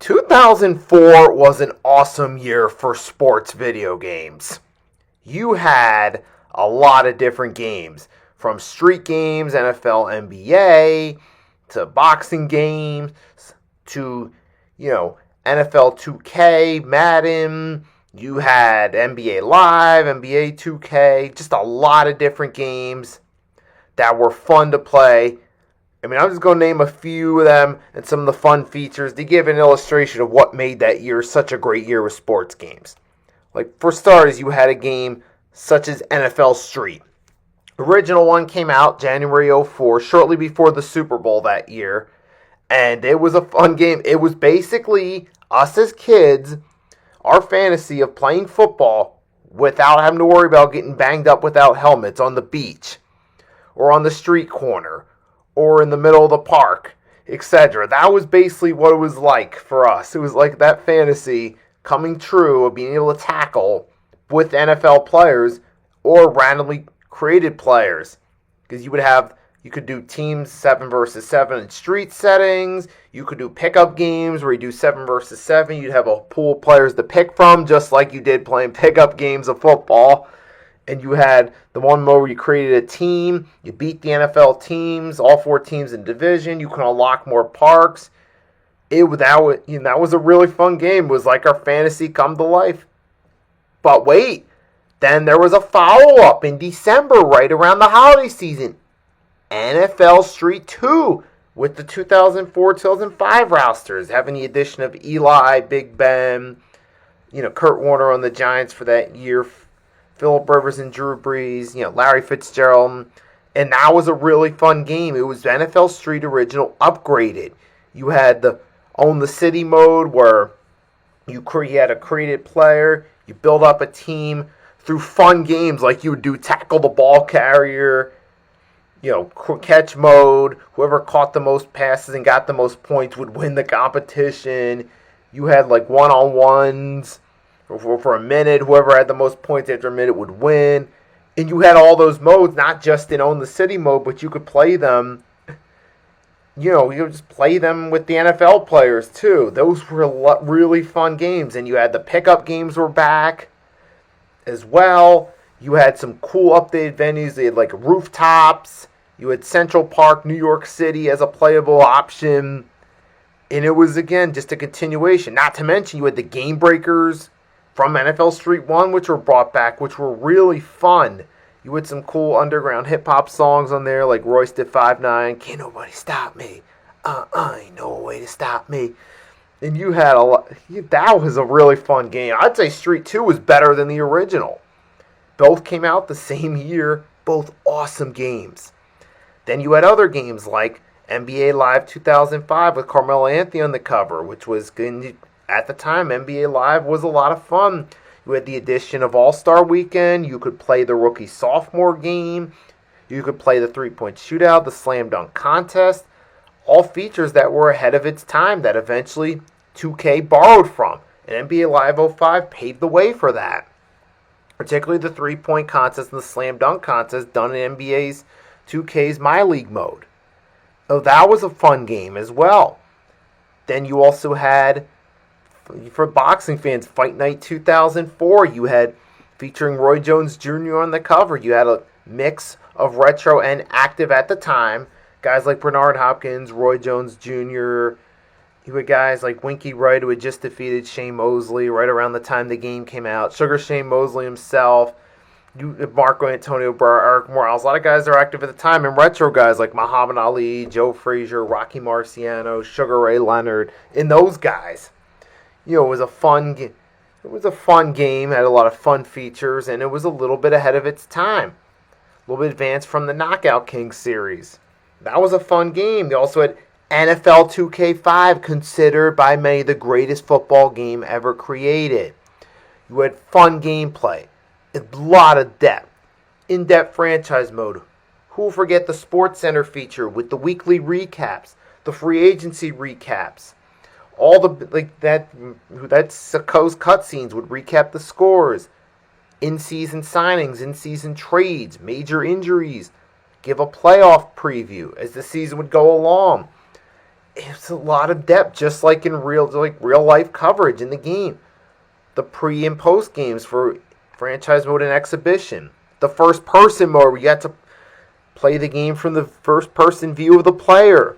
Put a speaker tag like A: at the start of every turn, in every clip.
A: 2004 was an awesome year for sports video games. You had a lot of different games, from street games, NFL, NBA, to boxing games, to, NFL 2K, Madden. You had NBA Live, NBA 2K, just a lot of different games that were fun to play. I'm just going to name a few of them and some of the fun features to give an illustration of what made that year such a great year with sports games. Like, for starters, you had a game such as NFL Street. Original one came out January 04, shortly before the Super Bowl that year, and it was a fun game. It was basically us as kids, our fantasy of playing football without having to worry about getting banged up without helmets on the beach or on the street corner or in the middle of the park, etc. That was basically what it was like for us. It was like that fantasy coming true of being able to tackle with NFL players or randomly created players. Because you could do teams 7 versus 7 in street settings. You could do pickup games where you do 7 versus 7. You'd have a pool of players to pick from, just like you did playing pickup games of football. And you had the one mode where you created a team. You beat the NFL teams, all 4 teams in division. You can unlock more parks. That was a really fun game. It was like our fantasy come to life. But wait, then there was a follow-up in December, right around the holiday season. NFL Street 2 with the 2004-2005 rosters, having the addition of Eli, Big Ben, Kurt Warner on the Giants for that year, Phillip Rivers and Drew Brees, Larry Fitzgerald, and that was a really fun game. It was NFL Street original upgraded. You had the Own the City mode where you had a created player, you build up a team through fun games like you would do tackle the ball carrier, catch mode. Whoever caught the most passes and got the most points would win the competition. You had like one-on-ones. For a minute, whoever had the most points after a minute would win. And you had all those modes, not just in Own the City mode, but you could play them, you could just play them with the NFL players too. Those were really fun games. And you had the pickup games were back as well. You had some cool updated venues. They had like rooftops. You had Central Park, New York City as a playable option. And it was, again, just a continuation. Not to mention you had the Game Breakers from NFL Street 1, which were brought back, which were really fun. You had some cool underground hip-hop songs on there, like Royce da 5'9", Can't Nobody Stop Me, Ain't No Way to Stop Me. And you had a lot. That was a really fun game. I'd say Street 2 was better than the original. Both came out the same year, both awesome games. Then you had other games like NBA Live 2005 with Carmelo Anthony on the cover, which was good. At the time, NBA Live was a lot of fun. You had the addition of All-Star Weekend. You could play the rookie-sophomore game. You could play the three-point shootout, the slam dunk contest. All features that were ahead of its time that eventually 2K borrowed from. And NBA Live 05 paved the way for that. Particularly the three-point contest and the slam dunk contest done in NBA's 2K's My League mode. So that was a fun game as well. Then you also had, for boxing fans, Fight Night 2004. You had, featuring Roy Jones Jr. on the cover, you had a mix of retro and active at the time. Guys like Bernard Hopkins, Roy Jones Jr. You had guys like Winky Wright, who had just defeated Shane Mosley right around the time the game came out. Sugar Shane Mosley himself. Marco Antonio Barr, Eric Morales. A lot of guys that are active at the time. And retro guys like Muhammad Ali, Joe Frazier, Rocky Marciano, Sugar Ray Leonard. And those guys. It was a fun game. It was a fun game. Had a lot of fun features. And it was a little bit ahead of its time. A little bit advanced from the Knockout King series. That was a fun game. They also had NFL 2K5, considered by many the greatest football game ever created. You had fun gameplay. A lot of depth. In-depth franchise mode. Who will forget the Sports Center feature with the weekly recaps, the free agency recaps, all the that's Coast cutscenes would recap the scores, in-season signings, in-season trades, major injuries, give a playoff preview as the season would go along. it's a lot of depth, just like in real life coverage in the game. The pre and post games for franchise mode and exhibition. The first person mode where you got to play the game from the first person view of the player.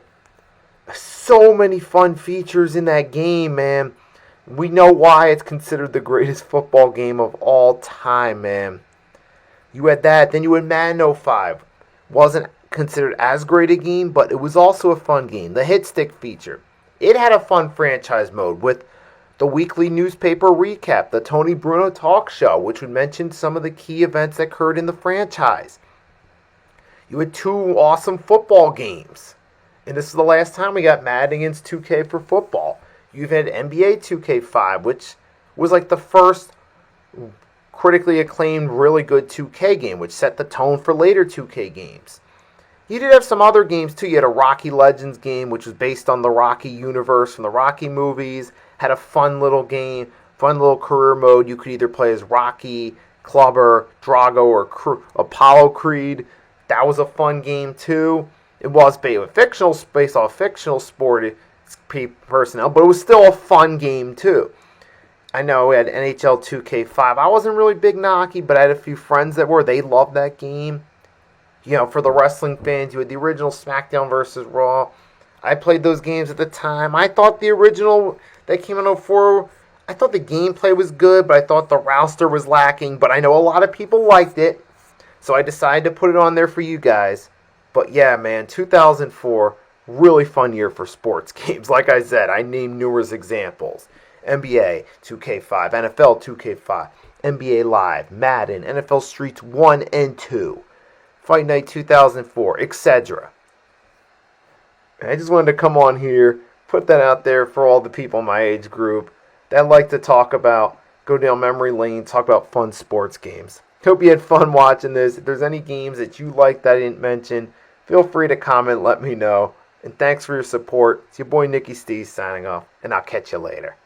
A: So many fun features in that game, man. We know why it's considered the greatest football game of all time, man. You had that, then you had Madden 05. Wasn't considered as great a game, but it was also a fun game. The hit stick feature. It had a fun franchise mode with the weekly newspaper recap, the Tony Bruno talk show, which would mention some of the key events that occurred in the franchise. You had 2 awesome football games. And this is the last time we got Madden against 2K for football. You've had NBA 2K5, which was like the first critically acclaimed, really good 2K game, which set the tone for later 2K games. You did have some other games too. You had a Rocky Legends game, which was based on the Rocky universe from the Rocky movies. Had a fun little game, fun little career mode. You could either play as Rocky, Clubber, Drago, or Apollo Creed. That was a fun game too. It was based off fictional sport personnel, but it was still a fun game too. I know we had NHL 2K5. I wasn't really big Naki, but I had a few friends that were. They loved that game. You know, for the wrestling fans, you had the original SmackDown versus Raw. I played those games at the time. I thought the original that came out in 04, I thought the gameplay was good, but I thought the roster was lacking. But I know a lot of people liked it, so I decided to put it on there for you guys. But yeah, man, 2004, really fun year for sports games. Like I said, I named numerous examples. NBA 2K5, NFL 2K5, NBA Live, Madden, NFL Streets 1 and 2, Fight Night 2004, etc. I just wanted to come on here, put that out there for all the people in my age group that like to go down memory lane, talk about fun sports games. Hope you had fun watching this. If there's any games that you like that I didn't mention, feel free to comment, let me know. And thanks for your support. It's your boy Nicky Stees signing off, and I'll catch you later.